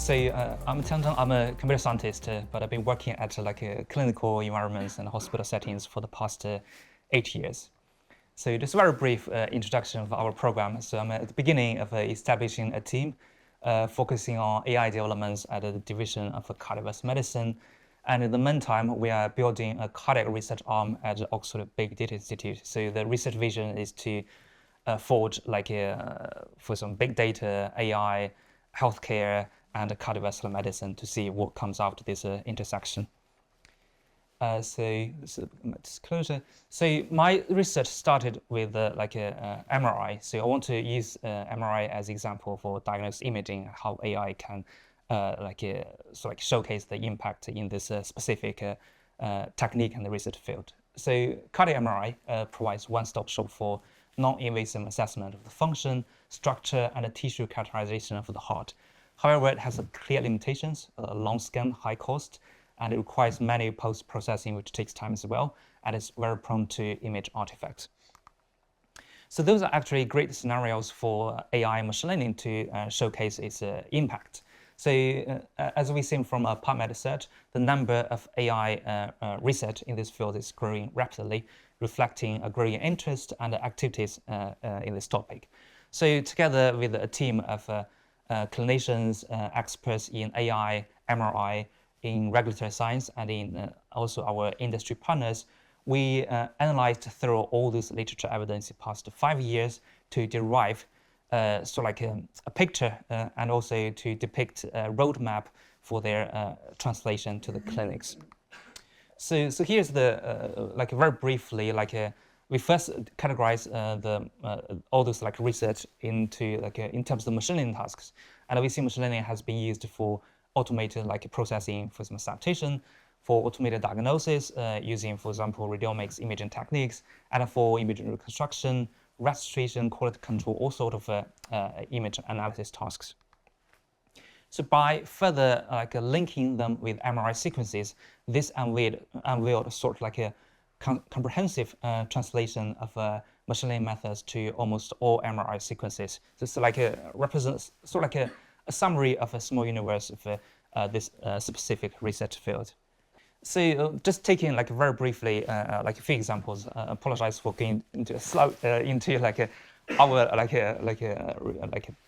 I'm Qiang Zhang. I'm a computer scientist, but I've been working at clinical environments and hospital settings for the past 8 years. So just a very brief introduction of our program. So I'm at the beginning of establishing a team focusing on AI developments at the division of cardiovascular medicine. And in the meantime, we are building a cardiac research arm at the Oxford Big Data Institute. So the research vision is to forge for some big data, AI, healthcare, and cardiovascular medicine to see what comes after this intersection. So disclosure. So my research started with MRI. So I want to use MRI as example for diagnostic imaging, how AI can showcase the impact in this specific technique in the research field. So cardiac MRI provides one-stop shop for non-invasive assessment of the function, structure, and the tissue characterization of the heart. However, it has clear limitations, long scan, high cost, and it requires many post-processing, which takes time as well, and it's very prone to image artifacts. So those are actually great scenarios for AI and machine learning to showcase its impact. So as we've seen from PubMed research, the number of AI research in this field is growing rapidly, reflecting a growing interest and activities in this topic. So together with a team of clinicians, experts in AI, MRI, in regulatory science, and in also our industry partners, we analyzed through all this literature evidence in the past 5 years to derive a picture and also to depict a roadmap for their translation to the clinics. So here's the very briefly we first categorize all those research into in terms of machine learning tasks, and we see machine learning has been used for automated processing for some adaptation, for automated diagnosis using, for example, radiomics imaging techniques, and for image reconstruction, registration, quality control, all sort of image analysis tasks. So by further linking them with MRI sequences, this unveiled sort of a comprehensive translation of machine learning methods to almost all MRI sequences. So it's represents sort of a summary of a small universe of this specific research field. So just taking very briefly a few examples. Apologize for going into our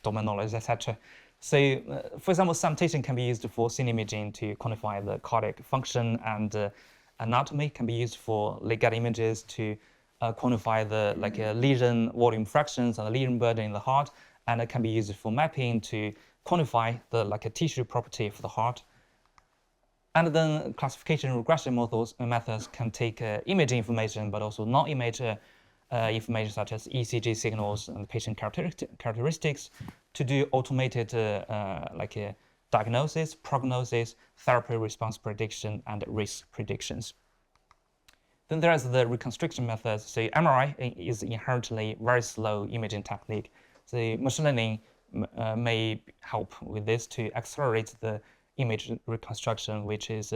domain knowledge, etc. So, for example, segmentation can be used for scene imaging to quantify the cardiac function, and anatomy can be used for legat images to quantify the lesion volume fractions and the lesion burden in the heart, and it can be used for mapping to quantify the tissue property of the heart. And then classification and regression methods can take imaging information, but also non-image information such as ECG signals and patient characteristics to do automated diagnosis, prognosis, therapy response prediction, and risk predictions. Then there's the reconstruction methods. So MRI is inherently very slow imaging technique. So machine learning may help with this to accelerate the image reconstruction, which is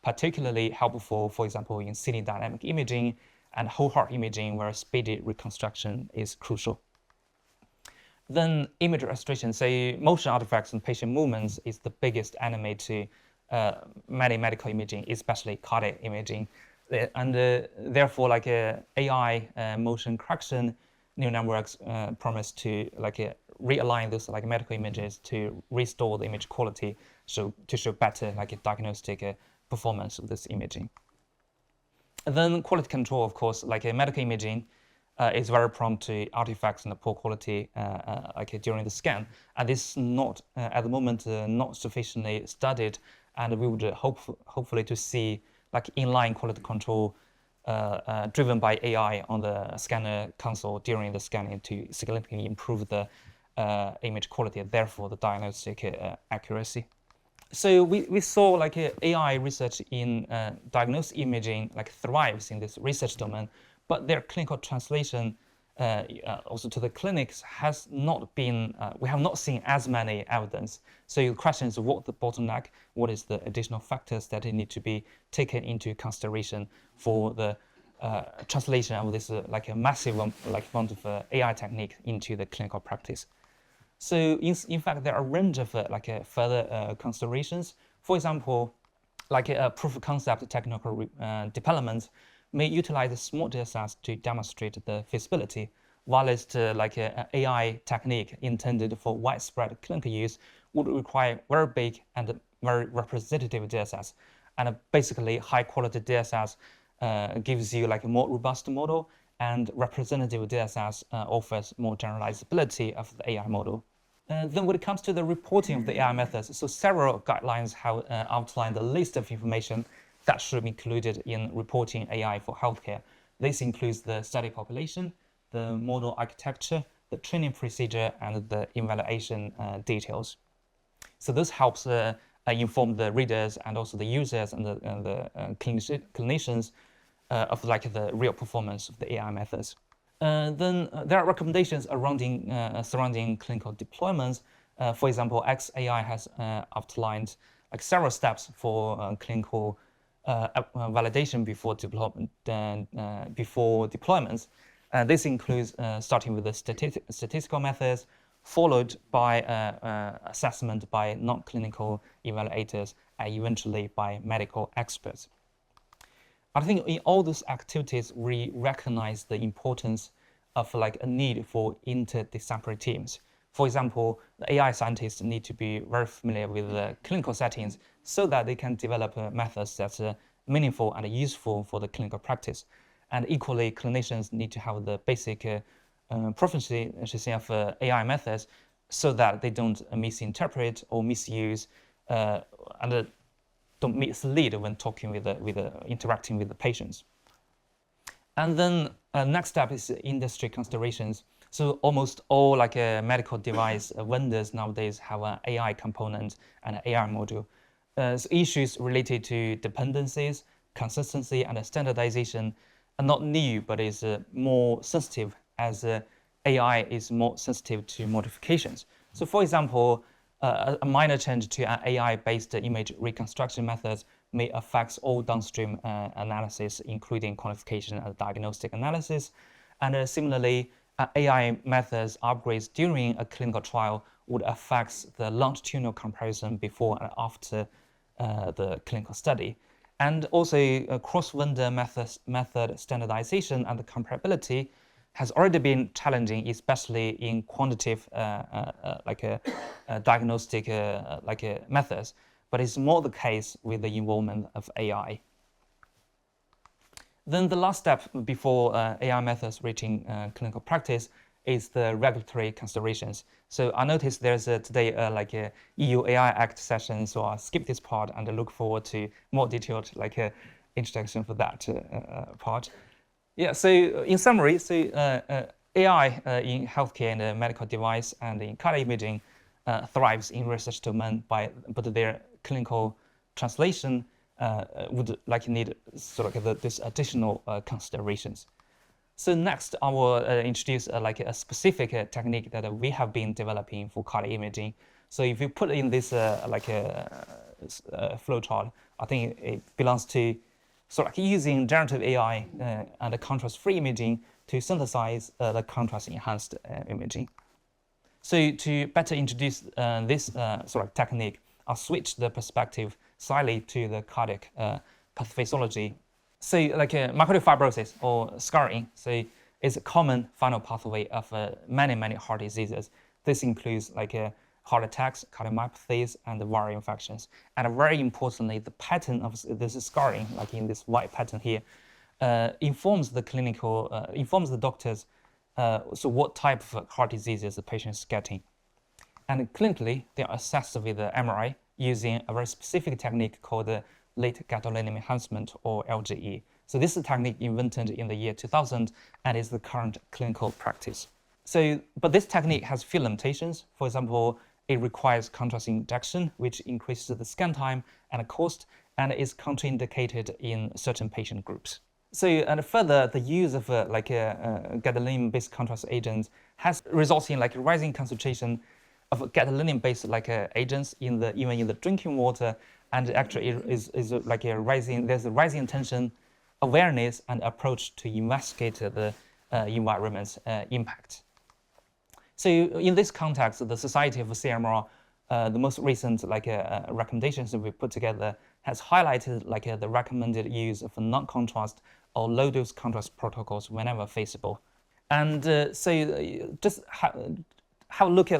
particularly helpful, for example, in CT dynamic imaging and whole heart imaging, where speedy reconstruction is crucial. Then image restoration, say motion artifacts and patient movements is the biggest enemy to many medical imaging, especially cardiac imaging. And therefore, AI motion correction neural networks promise to realign those medical images to restore the image quality, so to show better diagnostic performance of this imaging. And then quality control, of course, medical imaging is very prone to artifacts and poor quality during the scan, and this is not at the moment not sufficiently studied, and we would hopefully to see inline quality control driven by AI on the scanner console during the scanning to significantly improve the image quality and therefore the diagnostic accuracy. So we saw AI research in diagnostic imaging thrives in this research domain, but their clinical translation also to the clinics has not been, we have not seen as many evidence. So the question is, what the bottleneck, what is the additional factors that need to be taken into consideration for the translation of this a massive amount of AI technique into the clinical practice. So in fact, there are a range of further considerations. For example, like a proof of concept technical development may utilize small data sets to demonstrate the feasibility, while like an AI technique intended for widespread clinical use would require very big and very representative data sets. And basically, high quality data sets gives you like a more robust model, and representative data sets offers more generalizability of the AI model. Then when it comes to the reporting of the AI methods, so several guidelines have outlined the list of information that should be included in reporting AI for healthcare. This includes the study population, the model architecture, the training procedure, and the evaluation details. So this helps inform the readers and also the users and the clinicians of like the real performance of the AI methods. Then there are recommendations surrounding clinical deployments. For example, XAI has outlined like several steps for clinical validation before deployments. This includes starting with the statistical methods, followed by assessment by non-clinical evaluators, and eventually by medical experts. I think in all those activities, we recognize the importance of like a need for interdisciplinary teams. For example, the AI scientists need to be very familiar with the clinical settings so that they can develop methods that's meaningful and useful for the clinical practice. And equally, clinicians need to have the basic proficiency of AI methods so that they don't misinterpret or misuse and don't mislead when talking interacting with the patients. And then next step is industry considerations. So almost all like medical device vendors nowadays have an AI component and an AI module. So issues related to dependencies, consistency, and standardization are not new, but is more sensitive as AI is more sensitive to modifications. So for example, a minor change to an AI-based image reconstruction methods may affect all downstream analysis, including quantification and diagnostic analysis. And similarly, AI methods upgrades during a clinical trial would affect the longitudinal comparison before and after the clinical study. And also, cross-vendor method standardization and comparability has already been challenging, especially in quantitative diagnostic methods, but it's more the case with the involvement of AI. Then the last step before AI methods reaching clinical practice is the regulatory considerations. So I noticed there's today a EU AI Act session, so I'll skip this part and look forward to more detailed introduction for that part. Yeah, so in summary, AI in healthcare and medical device and in cardiac imaging thrives in research domain, but their clinical translation would need sort of this additional considerations. So next, I will introduce a specific technique that we have been developing for cardiac imaging. So if you put in this flow chart, I think it belongs to using generative AI and contrast-free imaging to synthesize the contrast-enhanced imaging. So to better introduce this technique, I'll switch the perspective slightly to the cardiac pathophysiology. So myocardial fibrosis or scarring, is a common final pathway of many heart diseases. This includes heart attacks, cardiomyopathies, and viral infections. And very importantly, the pattern of this scarring, like in this white pattern here, informs the doctors so what type of heart diseases the patient is getting. And clinically, they are assessed with the MRI using a very specific technique called the late gadolinium enhancement, or LGE. So this is a technique invented in the year 2000 and is the current clinical practice. But this technique has few limitations. For example, it requires contrast injection, which increases the scan time and cost, and is contraindicated in certain patient groups. And further, the use of gadolinium-based contrast agents has resulted in a rising concentration of gadolinium-based agents even in the drinking water, and actually there's a rising attention, awareness, and approach to investigate the environment's impact. So in this context, the Society of CMR, the most recent recommendations that we put together has highlighted the recommended use of non-contrast or low-dose contrast protocols whenever feasible. And just take a look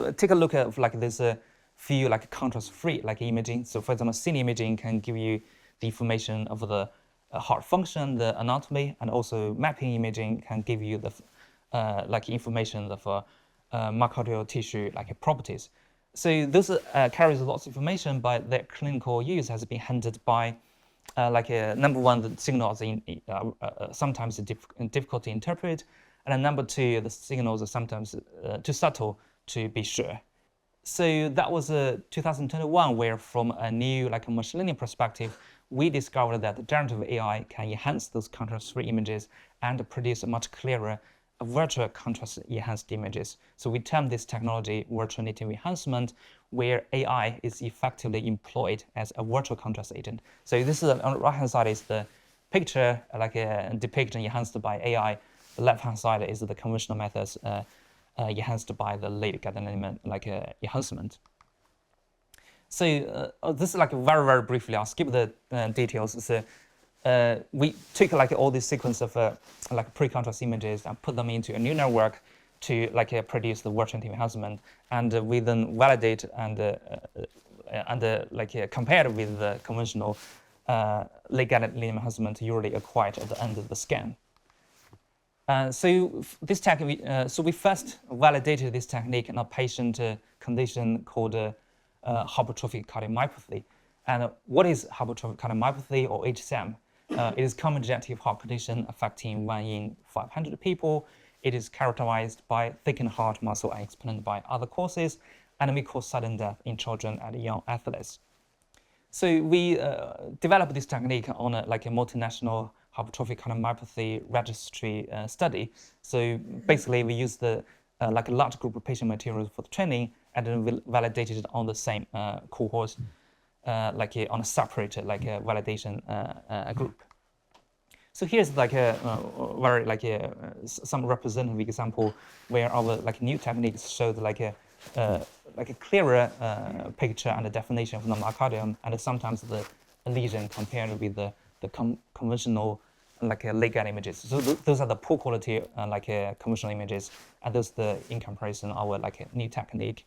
at this few contrast-free imaging. So for example, cine imaging can give you the information of the heart function, the anatomy, and also mapping imaging can give you the information of myocardial tissue properties. So this carries lots of information, but their clinical use has been hindered by number one, the signals sometimes difficult to interpret, and number two, the signals are sometimes too subtle to be sure. So that was 2021, where from a new machine learning perspective, we discovered that generative AI can enhance those contrast-free images and produce a much clearer virtual contrast enhanced images. So we term this technology virtual native enhancement, where AI is effectively employed as a virtual contrast agent. So this is on the right hand side is the picture depiction enhanced by AI. The left hand side is the conventional methods enhanced by the late gadolinium enhancement. So this is very briefly. I'll skip the details. So we took all this sequence of pre-contrast images and put them into a neural network to produce the virtual native enhancement, and we then validate and compare with the conventional late gadolinium enhancement usually acquired at the end of the scan. So this so we first validated this technique in a patient condition called hypertrophic cardiomyopathy. And what is hypertrophic cardiomyopathy, or HCM? It is common degenerative heart condition affecting 1 in 500 people. It is characterized by thickened heart muscle and explained by other causes, and may cause sudden death in children and young athletes. So we developed this technique on a multinational hypertrophic cardiomyopathy registry study. So basically, we used the a large group of patient materials for the training, and then we validated it on the same cohorts, on a separate validation group. So here's a very some representative example where our new techniques showed a clearer picture and a definition of the myocardium, and sometimes the lesion compared with the conventional late gadolinium images. So those are the poor quality conventional images, and those the in comparison our new technique.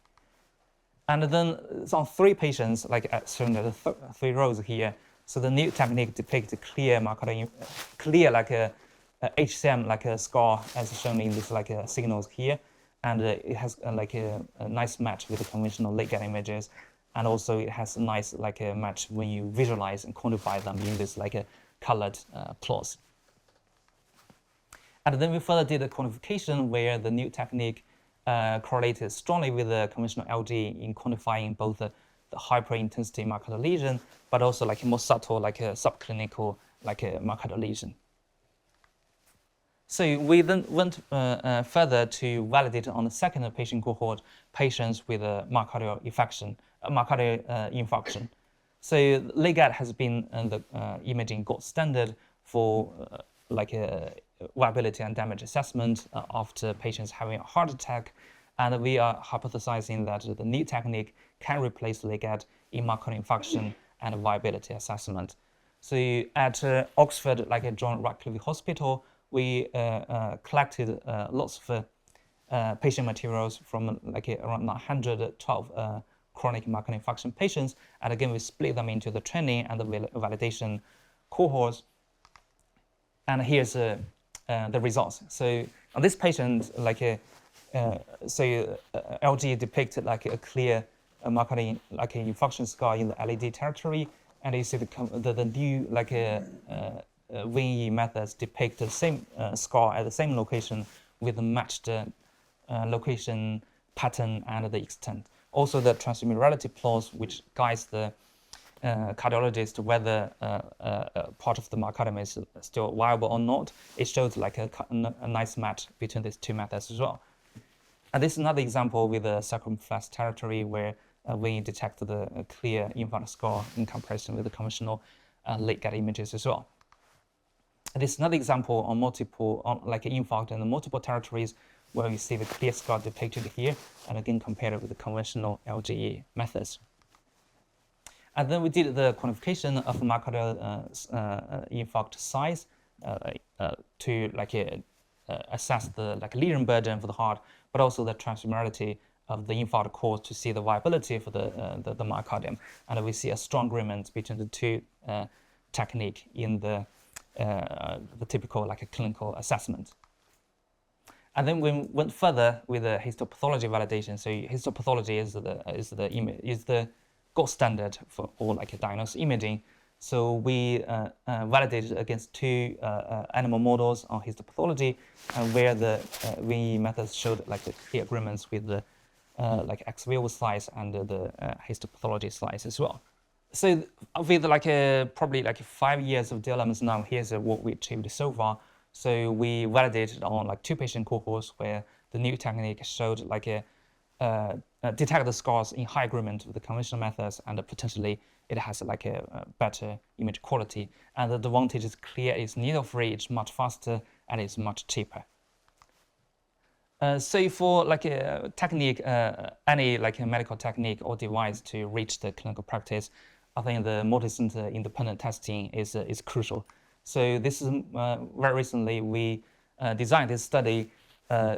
And then on 3 patients, shown at the 3 rows here. So the new technique depicts clear myocardium, clear HCM scar as shown in this signals here, and it has a nice match with the conventional late gadolinium images, and also it has a nice match when you visualize and quantify them in this colored plots. And then we further did a quantification where the new technique correlated strongly with the conventional LG in quantifying both the hyper-intensity myocardial lesion, but also more subtle subclinical myocardial lesion. So we then went further to validate on the second patient cohort, patients with a myocardial infarction. So LIGAD has been the imaging gold standard for viability and damage assessment after patients having a heart attack, and we are hypothesizing that the new technique can replace LIGAD in myocardial infarction and viability assessment. So at Oxford, John Radcliffe Hospital, we collected lots of patient materials from around 912 chronic myocardial infarction patients, and again we split them into the training and the validation cohorts. And here's the results. So on this patient, LG depicted a clear myocardial infarction scar in the LED territory, and you see the new VE methods depict the same scar at the same location with the matched location pattern and the extent. Also, the transminerality plots, which guides the cardiologist whether part of the myocardium is still viable or not, it shows a nice match between these 2 methods as well. And this is another example with the circumflex territory where we detect the clear infarct scar in comparison with the conventional late gadolinium images as well. And this is another example on multiple, infarct in the multiple territories where you see the clear scar depicted here, and again compared with the conventional LGE methods. And then we did the quantification of myocardial infarct size to assess the lesion burden for the heart, but also the transformativity of the infarct cause to see the viability for the myocardium. And we see a strong agreement between the two technique in the typical clinical assessment. And then we went further with the histopathology validation. So histopathology is the gold standard for all diagnostic imaging. So we validated against two animal models on histopathology, and where the VE methods showed the clear agreements with the ex vivo slice and the histopathology slice as well. So with probably 5 years of developments now, here's what we achieved so far. So we validated on 2 patient cohorts where the new technique showed detect the scars in high agreement with the conventional methods, and potentially it has a better image quality. And the advantage is clear: it's needle-free, it's much faster, and it's much cheaper. So for a technique, any medical technique or device to reach the clinical practice, I think the multi-center independent testing is crucial. So this is very recently we designed this study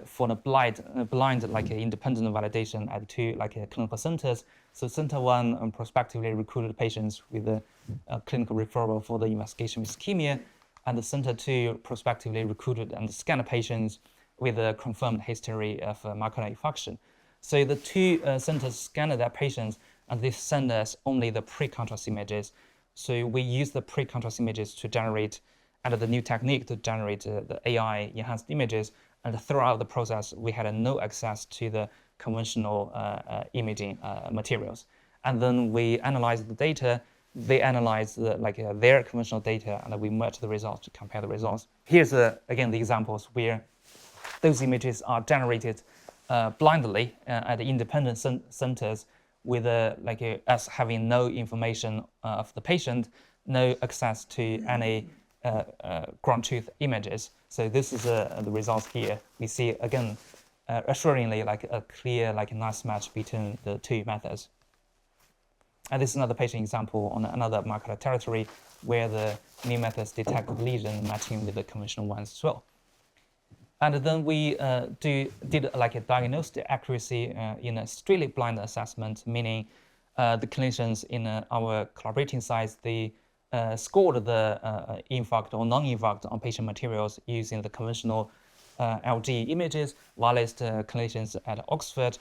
for a blind independent validation at 2 clinical centers. So Center 1 prospectively recruited patients with a clinical referral for the investigation of ischemia, and the Center 2 prospectively recruited and scanned patients with a confirmed history of myocardial infarction. So the 2 centers scanned their patients, and they send us only the pre-contrast images. So we use the pre-contrast images to generate, and the new technique to generate the AI enhanced images. And throughout the process, we had no access to the conventional imaging materials. And then we analyzed the data. They analyzed their conventional data, and we merged the results to compare the results. Here's again the examples where those images are generated blindly at the independent centers, with us having no information of the patient, no access to any ground truth images. So this is the results here. We see again assuringly a clear nice match between the 2 methods. And this is another patient example on another myocardial territory where the new methods detect the lesion matching with the conventional ones as well. And then we did a diagnostic accuracy in a strictly blind assessment, meaning the clinicians in our collaborating sites, they scored the infarct or non-infarct on patient materials using the conventional LG images, while the clinicians at Oxford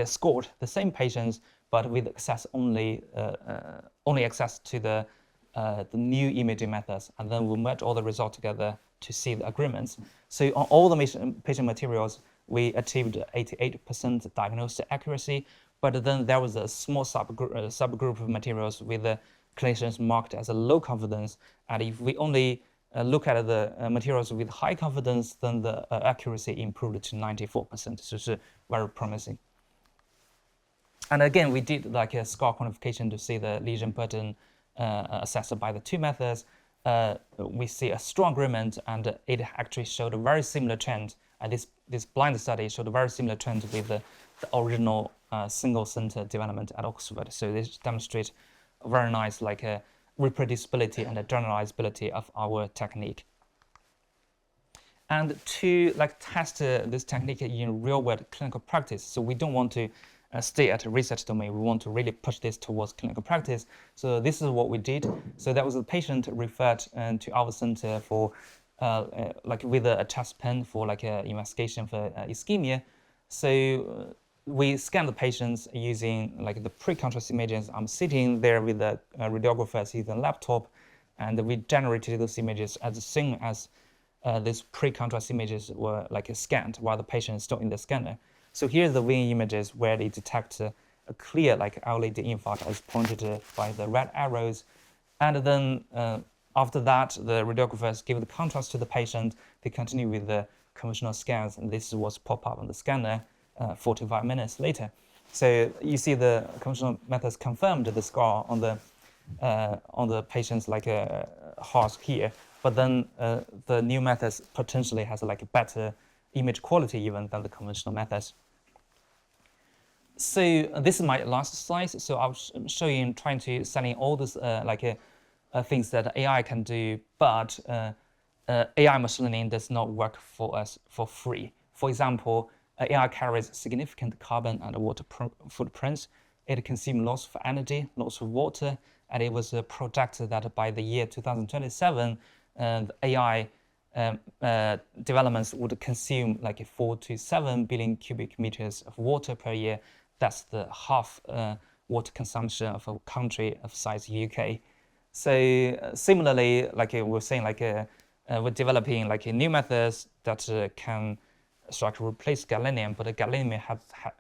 scored the same patients, but with access only access to the new imaging methods, and then we merge all the results together to see the agreements. So on all the patient materials, we achieved 88% diagnostic accuracy, but then there was a small subgroup of materials with the clinicians marked as a low confidence, and if we only look at the materials with high confidence, then the accuracy improved to 94%, so it's very promising. And again, we did a scar quantification to see the lesion burden assessed by the 2 methods. We see a strong agreement, and it actually showed a very similar trend. And this blind study showed a very similar trend with the original single center development at Oxford. So this demonstrates a very nice reproducibility and a generalizability of our technique. And to test this technique in real-world clinical practice, so we don't want to stay at a research domain. We want to really push this towards clinical practice. So this is what we did. So there was a patient referred to our center for with a chest pain for investigation for ischemia. So we scanned the patients using the pre-contrast images. I'm sitting there with the radiographer using a laptop, and we generated those images as soon as these pre-contrast images were scanned while the patient is still in the scanner. So here's the vein images where they detect a clear LED infarct as pointed by the red arrows. And then after that, the radiographers give the contrast to the patient. They continue with the conventional scans, and this was pop up on the scanner 45 minutes later. So you see the conventional methods confirmed the scar on the on the patient's like heart here. But then the new methods potentially has like a better image quality even than the conventional methods. So this is my last slide. So I'll show you trying to selling all this things that AI can do, but AI machine learning does not work for us for free. For example, AI carries significant carbon and water footprints. It consumes lots of energy, lots of water, and it was projected that by the year 2027, the AI developments would consume like 4 to 7 billion cubic meters of water per year. That's the half water consumption of a country of size UK. So similarly, like we're saying, like we're developing like new methods that can replace gadolinium, but the gadolinium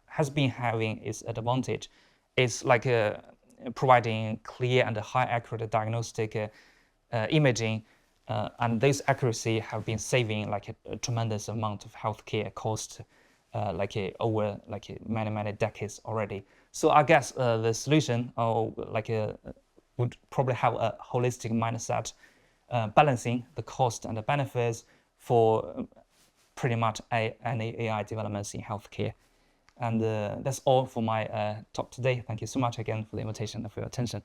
has been having its advantage. It's like providing clear and high accurate diagnostic imaging, and this accuracy have been saving like a tremendous amount of healthcare cost, over many decades already. So I guess the solution would probably have a holistic mindset, balancing the cost and the benefits for pretty much any AI developments in healthcare. And that's all for my talk today. Thank you so much again for the invitation and for your attention.